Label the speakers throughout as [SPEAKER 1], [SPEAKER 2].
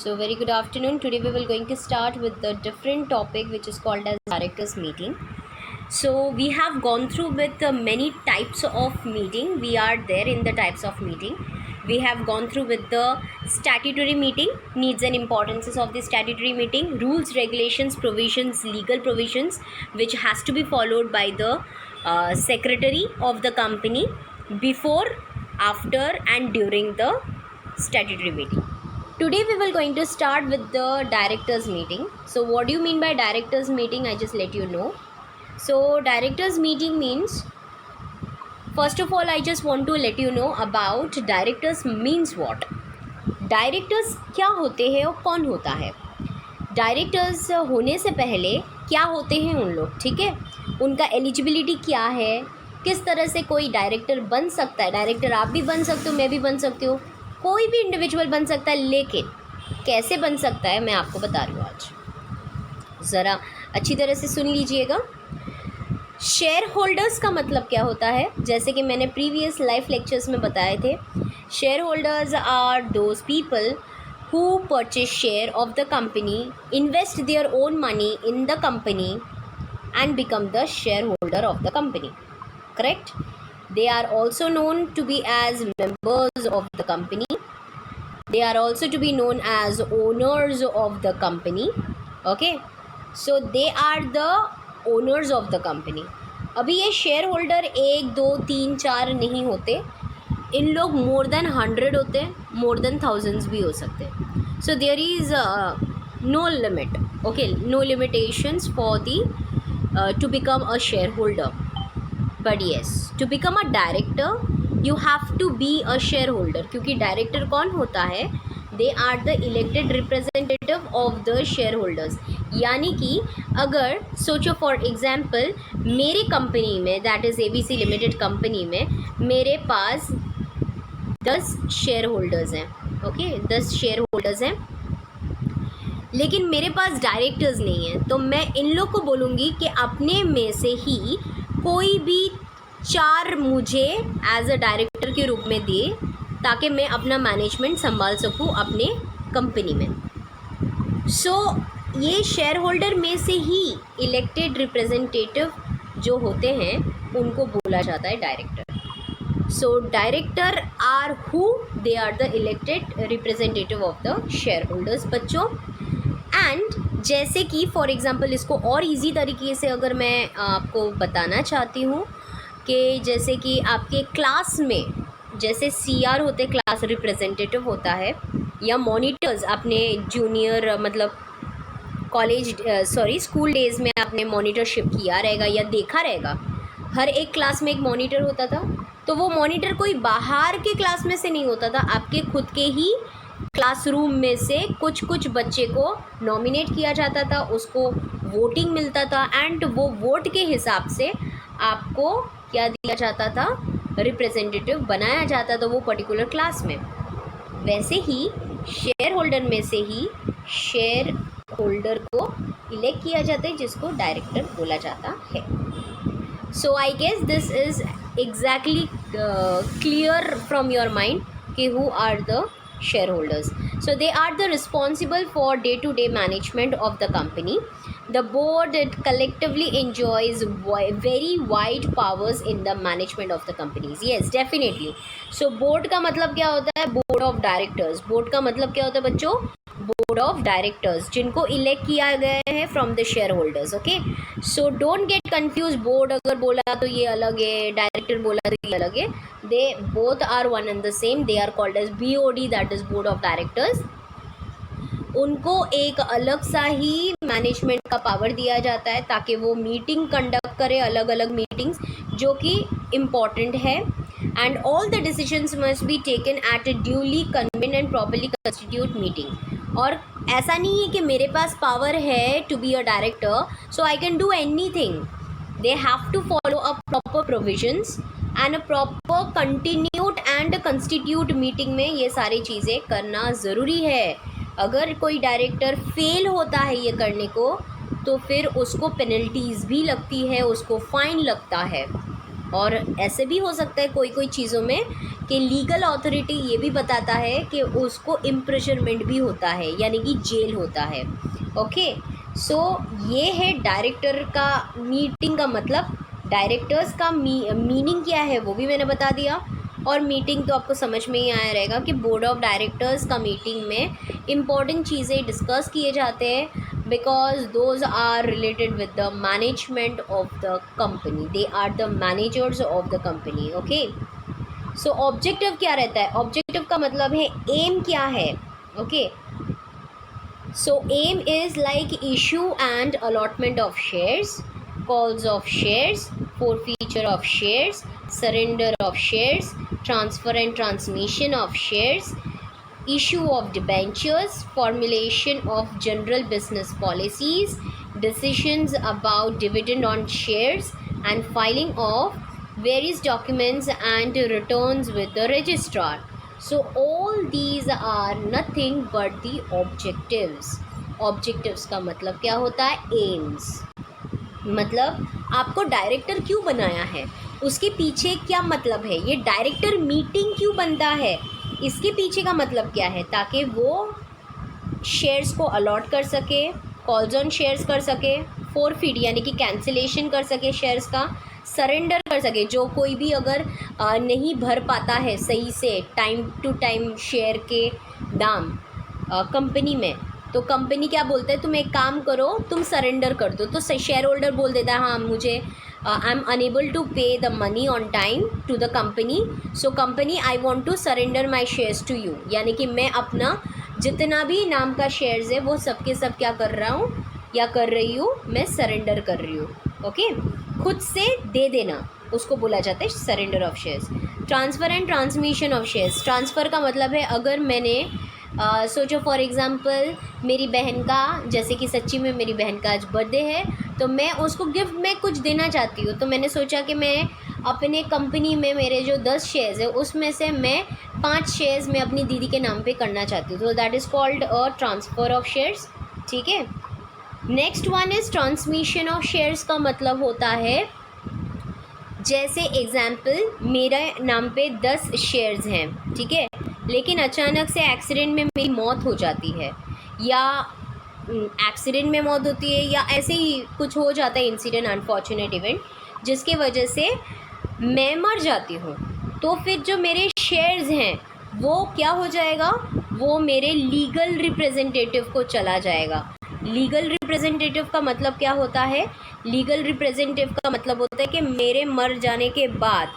[SPEAKER 1] So very good afternoon. Today we will going to start with the different topic which is called as directors meeting. So we have gone through with many types of meeting. We are there in the types of meeting. We have gone through with the statutory meeting, needs and importances of the statutory meeting, rules, regulations, provisions, legal provisions which has to be followed by the secretary of the company before, after and during the statutory meeting. Today we will going to start with the directors meeting. So what do you mean by directors meeting? I just let you know. So directors meeting means, first of all I just want to let you know about directors means what. Directors क्या होते हैं और कौन होता है. Directors होने से पहले क्या होते हैं उन लोग, ठीक है, उनका एलिजिबिलिटी क्या है, किस तरह से कोई डायरेक्टर बन सकता है. डायरेक्टर आप भी बन सकते हो, मैं भी बन सकती हूँ, कोई भी इंडिविजुअल बन सकता है, लेकिन कैसे बन सकता है मैं आपको बता रही हूँ आज. ज़रा अच्छी तरह से सुन लीजिएगा. शेयर होल्डर्स का मतलब क्या होता है, जैसे कि मैंने प्रीवियस लाइव लेक्चर्स में बताए थे. Share holders are those people who purchase share of the company, invest their own money in the company and become the shareholder of the company. Correct? They are also known to be as members of the company. They are also to be known as owners of the company. Okay? So they are the owners of the company. अभी ये share holder 1, 2, 3, 4 नहीं होते, इन लोग more than 100 होते हैं, more than thousands भी हो सकते हैं. So there is no limit, okay, no limitations for the to become a share holder. But yes, to become a director you have to be a share holder, क्योंकि director कौन होता है, they are the elected representative of the share holders. यानी कि अगर सोचो for example मेरी company में, that is ABC limited company में, मेरे पास 10 शेयर होल्डर्स हैं, ओके, 10 शेयर होल्डर्स हैं, लेकिन मेरे पास डायरेक्टर्स नहीं हैं, तो मैं इन लोग को बोलूँगी कि अपने में से ही कोई भी 4 मुझे एज अ डायरेक्टर के रूप में दे, ताकि मैं अपना मैनेजमेंट संभाल सकूँ अपने कंपनी में. सो ये शेयर होल्डर में से ही इलेक्टेड रिप्रेजेंटेटिव जो होते हैं उनको बोला जाता है director. So director are who? They are the elected representative of the shareholders बच्चों. And जैसे कि फॉर एग्ज़ाम्पल इसको और इजी तरीके से अगर मैं आपको बताना चाहती हूँ कि जैसे कि आपके क्लास में जैसे CR होते, क्लास रिप्रेजेंटेटिव होता है, या मॉनिटर्स, आपने जूनियर मतलब कॉलेज स्कूल डेज़ में आपने मॉनिटरशिप किया रहेगा या देखा रहेगा, हर एक क्लास में एक मॉनिटर होता था. तो वो मॉनिटर कोई बाहर के क्लास में से नहीं होता था, आपके खुद के ही क्लासरूम में से कुछ कुछ बच्चे को नॉमिनेट किया जाता था, उसको वोटिंग मिलता था, एंड वो वोट के हिसाब से आपको क्या दिया जाता था, रिप्रेजेंटेटिव बनाया जाता था वो पर्टिकुलर क्लास में. वैसे ही शेयर होल्डर में से ही शेयर होल्डर को इलेक्ट किया जाता है, जिसको डायरेक्टर बोला जाता है. So I guess this is exactly clear from your mind कि who are the shareholders. So they are the responsible for day-to-day management of the company. The board it collectively enjoys very wide powers in the management of the companies. Yes, definitely. So board का मतलब क्या होता है, board of directors. board का मतलब क्या होता है बच्चों, बोर्ड ऑफ डायरेक्टर्स, जिनको इलेक्ट किया गया है from the share holders. Okay, so don't get confuse. Board अगर बोला तो ये अलग है, डायरेक्टर बोला तो ये अलग है. They both are one and the same. They are called as BOD, that is board of directors. उनको एक अलग सा ही मैनेजमेंट का पावर दिया जाता है ताकि वो मीटिंग कंडक्ट करे, अलग अलग मीटिंग्स जो कि इम्पॉर्टेंट है, and all the decisions must be taken at a duly convened and properly constitute meeting. और ऐसा नहीं है कि मेरे पास पावर है to be a director so I can do anything. They have to follow a proper provisions and a proper continued and constitute meeting में ये सारी चीज़ें करना ज़रूरी है. अगर कोई डायरेक्टर फेल होता है ये करने को तो फिर उसको पेनल्टीज़ भी लगती है, उसको फ़ाइन लगता है. और ऐसे भी हो सकता है कोई कोई चीज़ों में कि लीगल अथॉरिटी ये भी बताता है कि उसको इम्प्रिजनमेंट भी होता है, यानी कि जेल होता है। ओके, सो ये है डायरेक्टर का मीटिंग का मतलब। डायरेक्टर्स का मीनिंग क्या है वो भी मैंने बता दिया, और मीटिंग तो आपको समझ में ही आया रहेगा कि बोर्ड ऑफ डायरेक्टर्स का मीटिंग में इम्पॉर्टेंट चीज़ें डिस्कस किए जाते हैं, because those are related with the management of the company, they are the managers of the company. Okay, so objective क्या रहता है? ऑब्जेक्टिव का मतलब है एम क्या है। Okay, so aim is like issue and allotment of shares, calls of shares, forfeiture of shares, surrender of shares, transfer and transmission of shares, issue of debentures, formulation of general business policies, decisions about dividend on shares, and filing of various documents and returns with the registrar. So all these are nothing but the objectives. Objectives का मतलब क्या होता है? aims। मतलब आपको director क्यों बनाया है, उसके पीछे क्या मतलब है, ये डायरेक्टर मीटिंग क्यों बनता है, इसके पीछे का मतलब क्या है, ताकि वो शेयर्स को अलॉट कर सके, कॉल्स ऑन शेयर्स कर सके, फोरफिट यानी कि कैंसिलेशन कर सके शेयर्स का, सरेंडर कर सके, जो कोई भी अगर नहीं भर पाता है सही से टाइम टू टाइम शेयर के दाम कंपनी में, तो कंपनी क्या बोलता है, तुम एक काम करो, तुम सरेंडर कर दो। तो शेयर होल्डर बोल देता है हाँ मुझे I am unable to pay the money on time to the company, so company I want to surrender my shares to you, यानी कि मैं अपना जितना भी नाम का शेयर्स है वो सब के सब क्या कर रहा हूँ या कर रही हूँ, मैं सरेंडर कर रही हूँ। ओके, खुद से दे देना उसको बोला जाता है surrender of shares. Transfer and transmission of shares, transfer का मतलब है अगर मैंने सोचो फॉर एग्ज़ाम्पल मेरी बहन का, जैसे कि सच्ची में मेरी बहन का आज बर्थडे है, तो मैं उसको गिफ्ट में कुछ देना चाहती हूँ, तो मैंने सोचा कि मैं अपने कंपनी में मेरे जो 10 शेयर्स है उसमें से मैं 5 शेयर्स मैं अपनी दीदी के नाम पे करना चाहती हूँ, तो that is called a transfer of shares. ठीक है, next one is transmission of shares का मतलब होता है, जैसे एग्ज़ाम्पल मेरे नाम पे 10 शेयर्स हैं, ठीक है, लेकिन अचानक से एक्सीडेंट में मेरी मौत हो जाती है, या एक्सीडेंट में मौत होती है, या ऐसे ही कुछ हो जाता है इंसिडेंट, अनफॉर्चुनेट इवेंट, जिसके वजह से मैं मर जाती हूँ, तो फिर जो मेरे शेयर्स हैं वो क्या हो जाएगा, वो मेरे लीगल रिप्रेजेंटेटिव को चला जाएगा। लीगल रिप्रेजेंटेटिव का मतलब क्या होता है? लीगल रिप्रेजेंटेटिव का मतलब होता है कि मेरे मर जाने के बाद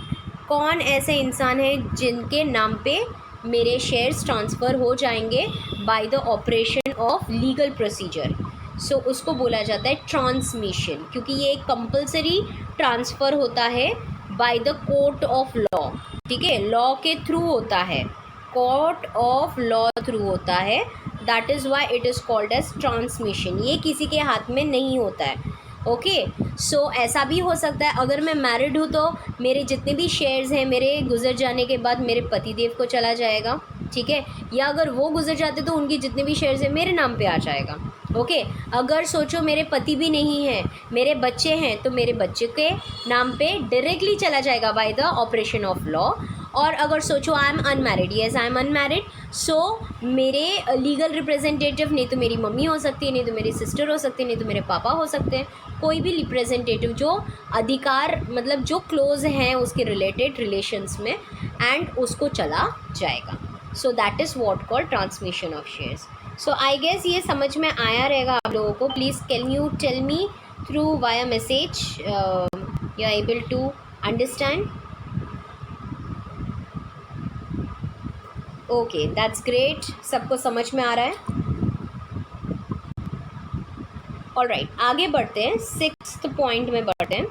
[SPEAKER 1] कौन ऐसे इंसान है जिनके नाम पे मेरे शेयर्स ट्रांसफ़र हो जाएंगे by the operation of legal procedure. So उसको बोला जाता है ट्रांसमिशन, क्योंकि ये एक कंपलसरी ट्रांसफ़र होता है by the court of law. ठीक है, लॉ के थ्रू होता है, कोर्ट ऑफ लॉ थ्रू होता है, that is why it is called as transmission. ये किसी के हाथ में नहीं होता है। ओके, सो ऐसा भी हो सकता है अगर मैं मैरिड हूँ तो मेरे जितने भी शेयर्स हैं मेरे गुजर जाने के बाद मेरे पतिदेव को चला जाएगा, ठीक है, या अगर वो गुजर जाते तो उनकी जितने भी शेयर्स हैं मेरे नाम पे आ जाएगा। ओके, अगर सोचो मेरे पति भी नहीं हैं, मेरे बच्चे हैं, तो मेरे बच्चे के नाम पे डायरेक्टली चला जाएगा by the operation of law. और अगर सोचो I am unmarried, yes I am unmarried, so मेरे लीगल रिप्रेजेंटेटिव नहीं तो मेरी मम्मी हो सकती है, नहीं तो मेरी सिस्टर हो सकती है, नहीं तो मेरे पापा हो सकते हैं, कोई भी रिप्रेजेंटेटिव जो अधिकार मतलब जो क्लोज हैं उसके रिलेटेड रिलेशंस में, एंड उसको चला जाएगा। So that is what called transmission of shares. So I guess ये समझ में आया रहेगा आप लोगों को। Please can you tell me through via message you are able to understand? Okay, that's great, सबको समझ में आ रहा है। ऑलराइट, आगे बढ़ते हैं, 6th पॉइंट में बढ़ते हैं।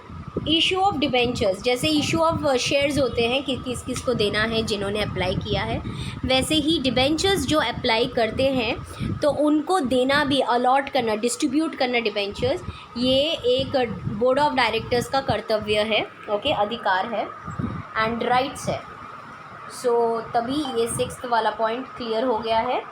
[SPEAKER 1] इशू ऑफ डिबेंचर्स, जैसे इशू ऑफ शेयर्स होते हैं कि किस किस को देना है जिन्होंने अप्लाई किया है, वैसे ही डिबेंचर्स जो अप्लाई करते हैं तो उनको देना भी, अलॉट करना, डिस्ट्रीब्यूट करना डिबेंचर्स, ये एक बोर्ड ऑफ डायरेक्टर्स का कर्तव्य है। ओके, अधिकार है एंड राइट्स है। सो तभी ये 6th वाला पॉइंट क्लियर हो गया है।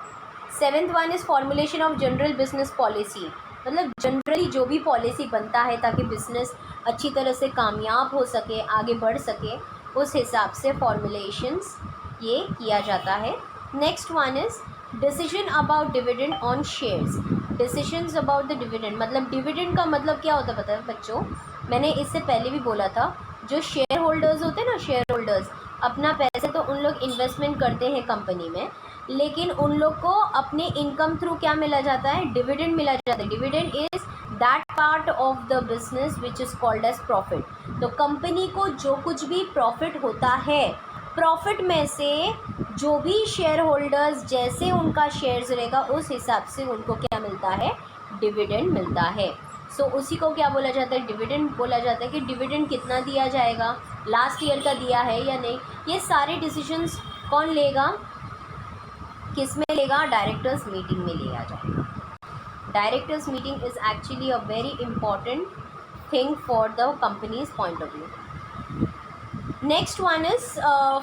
[SPEAKER 1] 7th one is formulation of general business policy, मतलब जनरली जो भी पॉलिसी बनता है ताकि बिज़नेस अच्छी तरह से कामयाब हो सके, आगे बढ़ सके, उस हिसाब से फॉर्मुलेशंस ये किया जाता है। Next one is decision about dividend on shares. Decisions about the dividend, मतलब डिविडेंड का मतलब क्या होता है पता है बच्चों, मैंने इससे पहले भी बोला था, जो शेयर होल्डर्स होते हैं ना, शेयर होल्डर्स अपना पैसे तो उन लोग इन्वेस्टमेंट करते हैं कंपनी में, लेकिन उन लोग को अपने इनकम थ्रू क्या मिला जाता है, डिविडेंड मिला जाता है। Dividend is that part of the business which is called as profit. तो कंपनी को जो कुछ भी प्रॉफिट होता है, प्रॉफिट में से जो भी शेयर होल्डर्स जैसे उनका शेयर्स रहेगा उस हिसाब से उनको क्या मिलता है, डिविडेंड मिलता है। सो उसी को क्या बोला जाता है, डिविडेंड बोला जाता है। कि डिविडेंड कितना दिया जाएगा, लास्ट ईयर का दिया है या नहीं, ये सारे डिसीजंस कौन लेगा, किस में लेगा, डायरेक्टर्स मीटिंग में लिया जाएगा। Directors meeting is actually a very important thing for the company's point of view. Next one is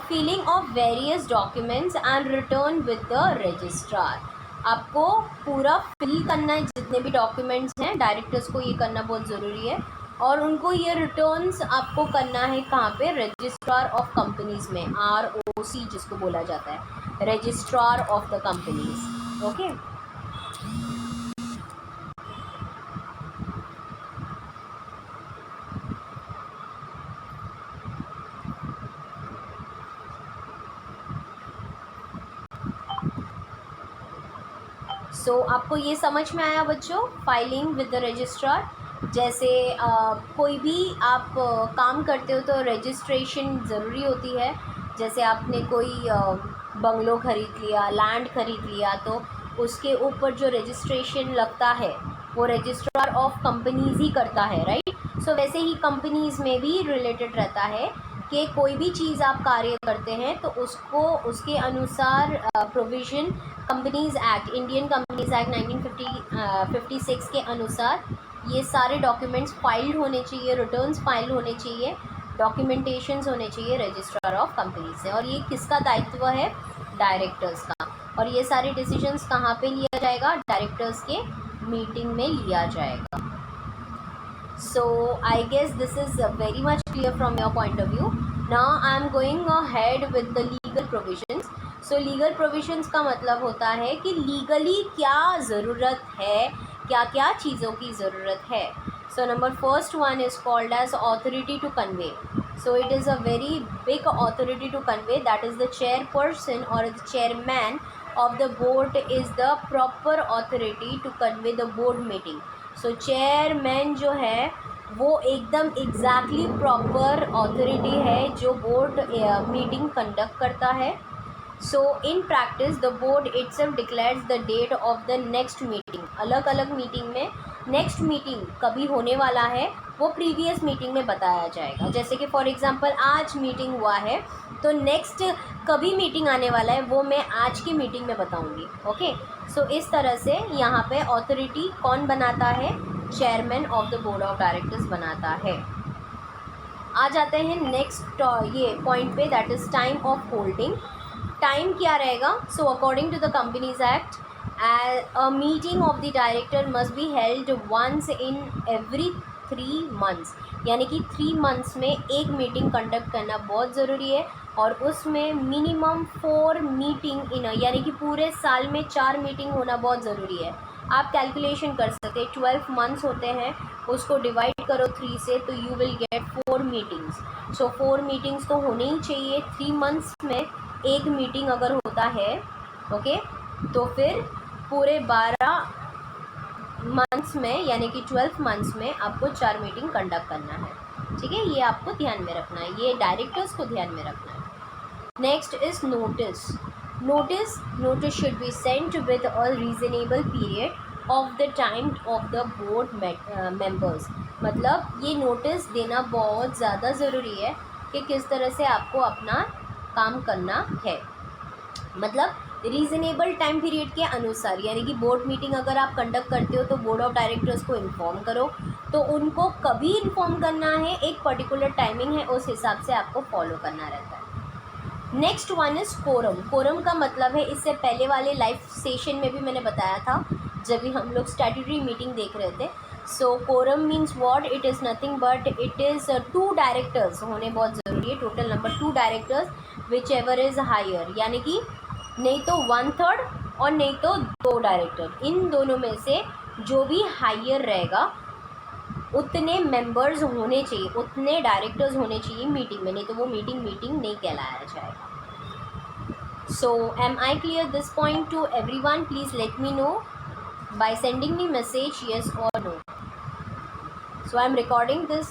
[SPEAKER 1] filling of various documents and return with the registrar. आपको पूरा फिल करना है, जितने भी डॉक्यूमेंट्स हैं डायरेक्टर्स को ये करना बहुत ज़रूरी है, और उनको ये रिटर्न्स आपको करना है कहाँ पे, रजिस्ट्रार ऑफ कंपनीज़ में, ROC जिसको बोला जाता है, registrar of the companies. Okay, so आपको ये समझ में आया बच्चों, फाइलिंग विद द रजिस्ट्रार। जैसे कोई भी आप काम करते हो तो रजिस्ट्रेशन ज़रूरी होती है। जैसे आपने कोई बंगलो ख़रीद लिया, लैंड ख़रीद लिया, तो उसके ऊपर जो रजिस्ट्रेशन लगता है वो रजिस्ट्रार ऑफ कंपनीज़ ही करता है, राइट। सो वैसे ही कंपनीज़ में भी रिलेटेड रहता है कि कोई भी चीज़ आप कार्य करते हैं तो उसको उसके अनुसार provision companies act, Indian companies act 1956 के अनुसार ये सारे डॉक्यूमेंट्स फाइल्ड होने चाहिए, रिटर्न्स फाइल होने चाहिए, डॉक्यूमेंटेशंस होने चाहिए रजिस्ट्रार ऑफ कंपनी से। और ये किसका दायित्व है, डायरेक्टर्स का। और ये सारे डिसीजंस कहाँ पे लिया जाएगा, डायरेक्टर्स के मीटिंग में लिया जाएगा। So I guess this is very much clear from your point of view. Now I am going ahead with the legal provisions. So legal provisions का मतलब होता है कि legally क्या ज़रूरत है, क्या क्या चीज़ों की ज़रूरत है। So number first one is called as authority to convey. So it is a very big authority to convey, that is the chairperson or the chairman of the board is the proper authority to convey the board meeting. So chairman जो है वो एकदम exactly proper authority है जो board meeting conduct करता है। So in practice the board itself declares the date of the next meeting. अलग अलग मीटिंग में नेक्स्ट मीटिंग कभी होने वाला है वो प्रीवियस मीटिंग में बताया जाएगा। जैसे कि फॉर एग्जांपल आज मीटिंग हुआ है तो नेक्स्ट कभी मीटिंग आने वाला है वो मैं आज की मीटिंग में बताऊंगी। ओके, सो इस तरह से यहाँ पे अथॉरिटी कौन बनाता है, chairman of the board of directors बनाता है। आ जाते हैं नेक्स्ट ये पॉइंट पे, that is time of holding. Time क्या रहेगा, so according to the company's act a meeting of the director must be held once in every 3 months, यानी कि 3 मंथ्स में एक मीटिंग कंडक्ट करना बहुत ज़रूरी है। और उसमें मिनिमम 4 मीटिंग इन, यानी कि पूरे साल में 4 मीटिंग होना बहुत ज़रूरी है। आप कैलकुलेशन कर सकते हैं, 12 मंथ्स होते हैं, उसको डिवाइड करो 3 से तो you will get 4 meetings. So 4 meetings तो होनी ही चाहिए। 3 मंथ्स में एक मीटिंग अगर होता है, ओके, तो फिर पूरे 12 मंथ्स में यानी कि 12 मंथ्स में आपको 4 मीटिंग कंडक्ट करना है। ठीक है, ये आपको ध्यान में रखना है, ये डायरेक्टर्स को ध्यान में रखना है। Next is notice. Notice should be sent with a reasonable period of the time of the board members. मतलब ये नोटिस देना बहुत ज़्यादा ज़रूरी है कि किस तरह से आपको अपना काम करना है। मतलब रीज़नेबल टाइम पीरियड के अनुसार, यानी कि बोर्ड मीटिंग अगर आप कंडक्ट करते हो तो बोर्ड ऑफ डायरेक्टर्स को इन्फॉर्म करो, तो उनको कभी इन्फॉर्म करना है, एक पर्टिकुलर टाइमिंग है, उस हिसाब से आपको फॉलो करना रहता है। Next one is quorum. Quorum का मतलब है, इससे पहले वाले लाइव सेशन में भी मैंने बताया था जब भी हम लोग स्टैट्यूटरी मीटिंग देख रहे थे। So quorum means what, it is nothing but it is 2 directors होने बहुत ज़रूरी ज़रूरी है, total number 2 directors whichever is higher, यानी कि नहीं तो 1/3 और नहीं तो 2 डायरेक्टर, इन दोनों में से जो भी हायर रहेगा उतने मेंबर्स होने चाहिए, उतने डायरेक्टर्स होने चाहिए मीटिंग में, नहीं तो वो मीटिंग नहीं कहलाया जाएगा। So am I clear this point to everyone? Please let me know by sending me message yes or no. So I am recording this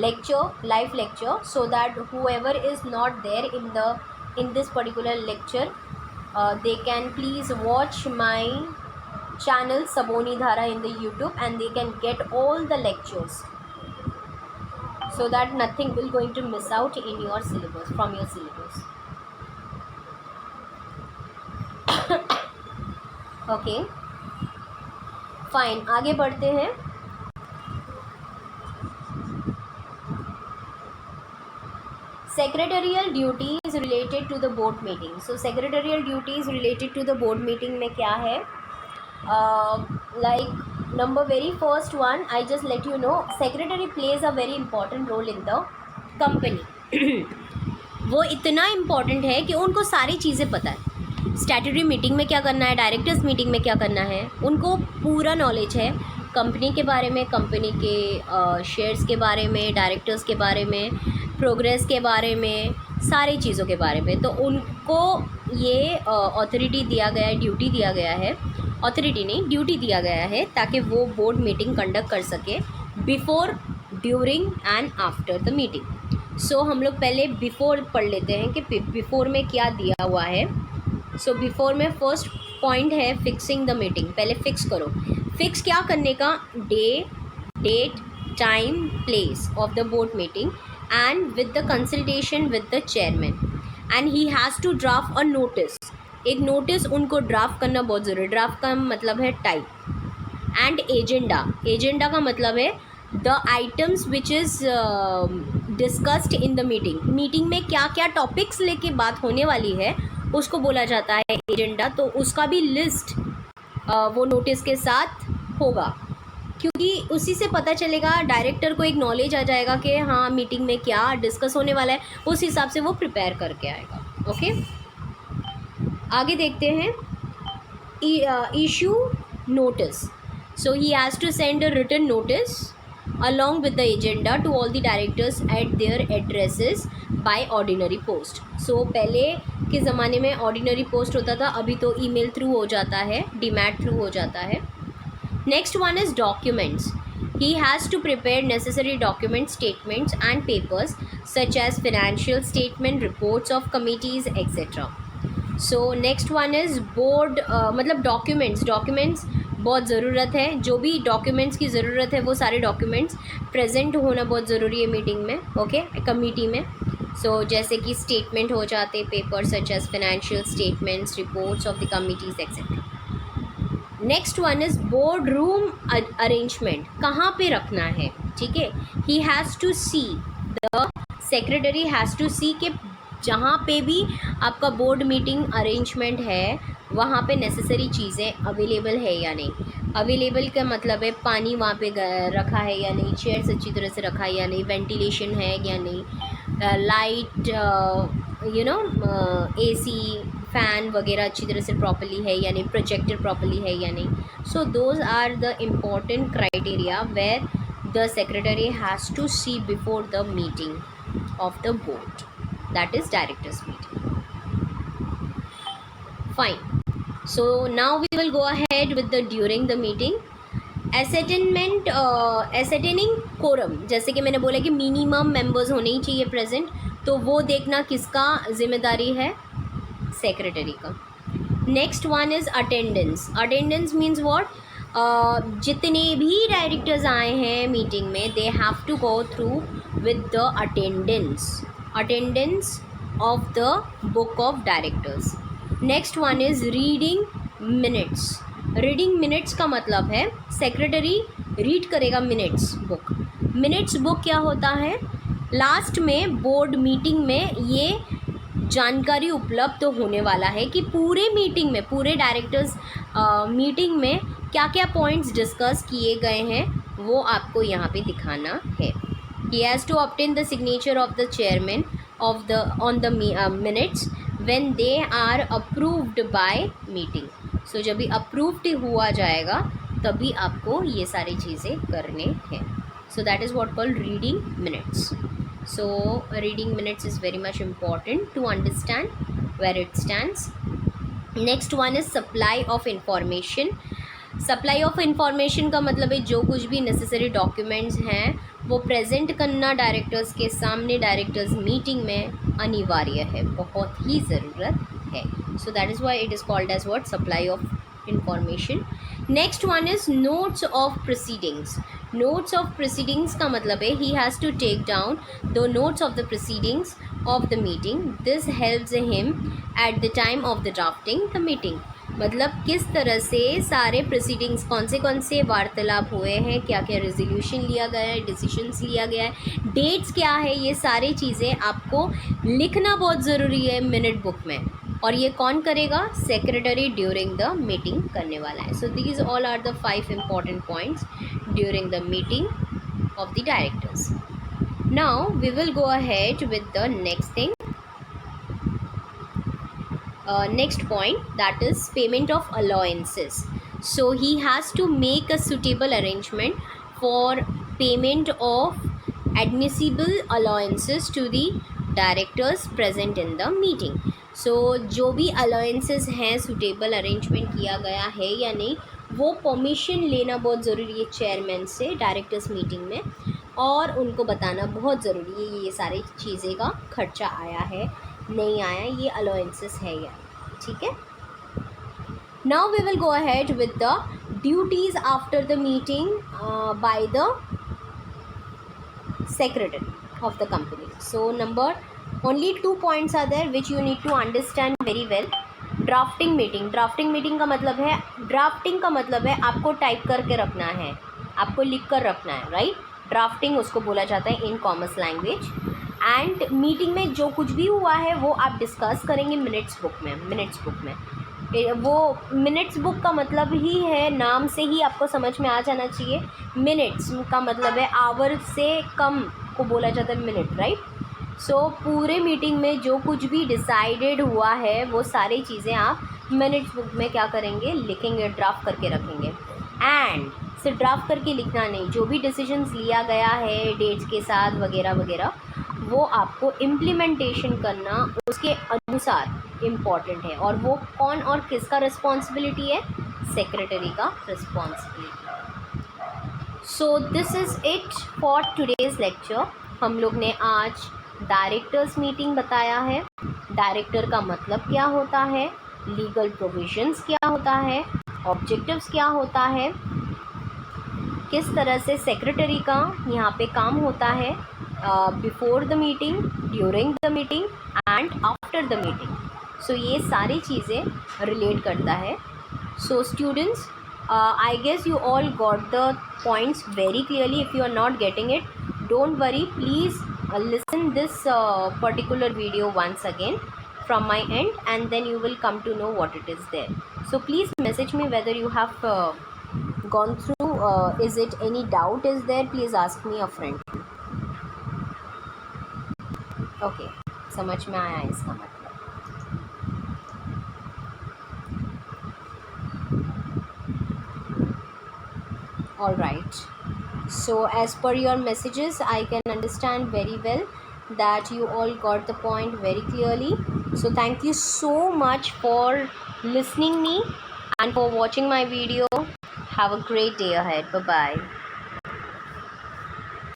[SPEAKER 1] lecture, live lecture, so that whoever is not there in this particular lecture, they can please watch my channel Saboni Dhara in the YouTube, and they can get all the lectures, so that nothing will going to miss out in your syllabus, from your syllabus. Okay, fine, आगे बढ़ते हैं। Secretarial duties related to the board meeting. So secretarial duties related to the board meeting में क्या है? Like number very first one, I just let you know, secretary plays a very important role in the company. वो इतना important है कि उनको सारी चीज़ें पता है, स्टैट्यूटरी मीटिंग में क्या करना है, डायरेक्टर्स मीटिंग में क्या करना है, उनको पूरा नॉलेज है कंपनी के बारे में, कंपनी के शेयर्स के बारे में, डायरेक्टर्स के बारे में, प्रोग्रेस के बारे में, सारी चीज़ों के बारे में। तो उनको ये ऑथोरिटी दिया गया है, ड्यूटी दिया गया है, ऑथोरिटी नहीं ड्यूटी दिया गया है, ताकि वो बोर्ड मीटिंग कंडक्ट कर सके before, during and after the meeting. So हम लोग पहले बिफोर पढ़ लेते हैं कि बिफोर में क्या दिया हुआ है। सो बिफोर में फर्स्ट पॉइंट है फिक्सिंग द मीटिंग। पहले फिक्स करो, फिक्स क्या करने का? Day, date, time, place of the board meeting and with the consultation with the chairman, and he has to draft a notice. एक notice उनको draft करना बहुत ज़रूरी है। ड्राफ्ट का मतलब है टाइप, एंड एजेंडा, एजेंडा का मतलब है the items which is discussed in the meeting. Meeting में क्या क्या टॉपिक्स लेके बात होने वाली है उसको बोला जाता है एजेंडा। तो उसका भी लिस्ट वो नोटिस के साथ होगा, क्योंकि उसी से पता चलेगा, डायरेक्टर को एक नॉलेज आ जाएगा कि हाँ मीटिंग में क्या डिस्कस होने वाला है, उस हिसाब से वो प्रिपेयर करके आएगा। ओके, आगे देखते हैं। Issue notice. So he has to send a written notice along with the agenda to all the directors at their addresses by ordinary post. So पहले के ज़माने में ordinary post होता था, अभी तो email through हो जाता है, DMAT through हो जाता है। Next one is documents. He has to prepare necessary documents, statements and papers such as financial statement, reports of committees, etc. So next one is board, मतलब documents बहुत ज़रूरत है। जो भी डॉक्यूमेंट्स की ज़रूरत है वो सारे डॉक्यूमेंट्स प्रेजेंट होना बहुत ज़रूरी है मीटिंग में, ओके, कमेटी में। सो जैसे कि स्टेटमेंट हो जाते, paper such as financial statements, reports of the committees etcetera. Next one is board room arrangement, कहाँ पे रखना है, ठीक है। He has to see, the secretary has to see कि जहाँ पे भी आपका बोर्ड मीटिंग अरेंजमेंट है वहाँ पे नेसेसरी चीज़ें अवेलेबल है या नहीं। अवेलेबल का मतलब है पानी वहाँ पे रखा है या नहीं, चेयर्स अच्छी तरह से रखा है या नहीं, वेंटिलेशन है या नहीं, लाइट, एसी, फ़ैन वगैरह अच्छी तरह से प्रॉपर्ली है या नहीं, प्रोजेक्टर प्रॉपर्ली है या नहीं। So those are the important criteria where the secretary has to see before the meeting of the board, that is directors meeting. Fine. So now we will go ahead with the during the meeting. ascertaining quorum, जैसे कि मैंने बोला कि minimum members होने ही चाहिए present, तो वो देखना किसका जिम्मेदारी है? सेक्रेटरी का। Next one is attendance. Attendance means what? जितने भी डायरेक्टर्स आए हैं मीटिंग में, they have to go through with the attendance of the book of directors. Next one is reading minutes. Reading minutes का मतलब है सेक्रेटरी रीड करेगा minutes book. Minutes book क्या होता है? लास्ट में बोर्ड मीटिंग में ये जानकारी उपलब्ध होने वाला है कि पूरे मीटिंग में, पूरे डायरेक्टर्स मीटिंग में क्या क्या पॉइंट्स डिस्कस किए गए हैं, वो आपको यहाँ पे दिखाना है। He has to obtain the signature of the chairman of the on the minutes when they are approved by meeting. So जब भी approved हुआ जाएगा तभी आपको ये सारी चीज़ें करने हैं. So that is what called reading minutes. So reading minutes is very much important to understand where it stands. Next one is supply of information. Supply of information का मतलब है जो कुछ भी नेसेसरी डॉक्यूमेंट्स हैं वो प्रेजेंट करना directors के सामने डायरेक्टर्स मीटिंग में अनिवार्य है, बहुत ही ज़रूरत है. So that is why it is called as what, supply of information. Next one is notes of proceedings. Notes of proceedings का मतलब है he has to take down the notes of the proceedings of the meeting. This helps him at the time of the drafting the meeting. मतलब किस तरह से सारे proceedings, कौन से वार्तालाप हुए हैं, क्या क्या रेजोल्यूशन लिया गया है, डिसीजंस लिया गया है, डेट्स क्या है, ये सारी चीज़ें आपको लिखना बहुत ज़रूरी है मिनट बुक में. और ये कौन करेगा? सेक्रेटरी ड्यूरिंग द मीटिंग करने वाला है. So these all are the 5 important points during the meeting of the directors. Now we will go ahead with the next thing. Next point, that is payment of allowances. So he has to make a suitable arrangement for payment of admissible allowances to the directors present in the meeting. So जो भी allowances हैं suitable arrangement किया गया है या नहीं, वो permission लेना बहुत ज़रूरी है चेयरमैन से डायरेक्टर्स मीटिंग में, और उनको बताना बहुत ज़रूरी है ये सारी चीज़ें का खर्चा आया है नहीं आया, ये अलाउंसेस है या, ठीक है. Now we will go ahead with the duties after the meeting by the secretary of the company. So only 2 points are there which you need to understand very well. Drafting meeting. Drafting meeting का मतलब है, drafting का मतलब है आपको type करके रखना है, आपको लिख कर रखना है, राइट. ड्राफ्टिंग उसको बोला जाता है in commerce language. And meeting में जो कुछ भी हुआ है वो आप डिस्कस करेंगे मिनट्स बुक में. वो मिनट्स बुक का मतलब ही है, नाम से ही आपको समझ में आ जाना चाहिए. मिनट्स का मतलब है आवर से कम को बोला जाता है मिनट, राइट. सो पूरे मीटिंग में जो कुछ भी डिसाइडेड हुआ है वो सारी चीज़ें आप मिनट्स बुक में क्या करेंगे, लिखेंगे, ड्राफ्ट करके रखेंगे. एंड सिर्फ ड्राफ्ट करके लिखना नहीं, जो भी डिसीजंस लिया गया है डेट्स के साथ वगैरह वगैरह, वो आपको इम्प्लीमेंटेशन करना उसके अनुसार इम्पॉर्टेंट है. और वो कौन और किसका रिस्पॉन्सिबिलिटी है? सेक्रेटरी का responsibility. So this is it for today's lecture. हम लोग ने आज डायरेक्टर्स मीटिंग बताया है, डायरेक्टर का मतलब क्या होता है, लीगल प्रोविजंस क्या होता है, ऑब्जेक्टिव्स क्या होता है, किस तरह से सेक्रेटरी का यहाँ पे काम होता है before the meeting, during the meeting and after the meeting. So ये सारी चीज़ें रिलेट करता है. So students, I guess you all got the points very clearly. If you are not getting it, don't worry, please listen this particular video once again from my end, and then you will come to know what it is there. So please message me whether you have gone through, is it any doubt is there, please ask me upfront. Okay, समझ में आया इसका मतलब. All right. So as per your messages, I can understand very well that you all got the point very clearly. So thank you so much for listening me and for watching my video. Have a great day ahead. Bye bye.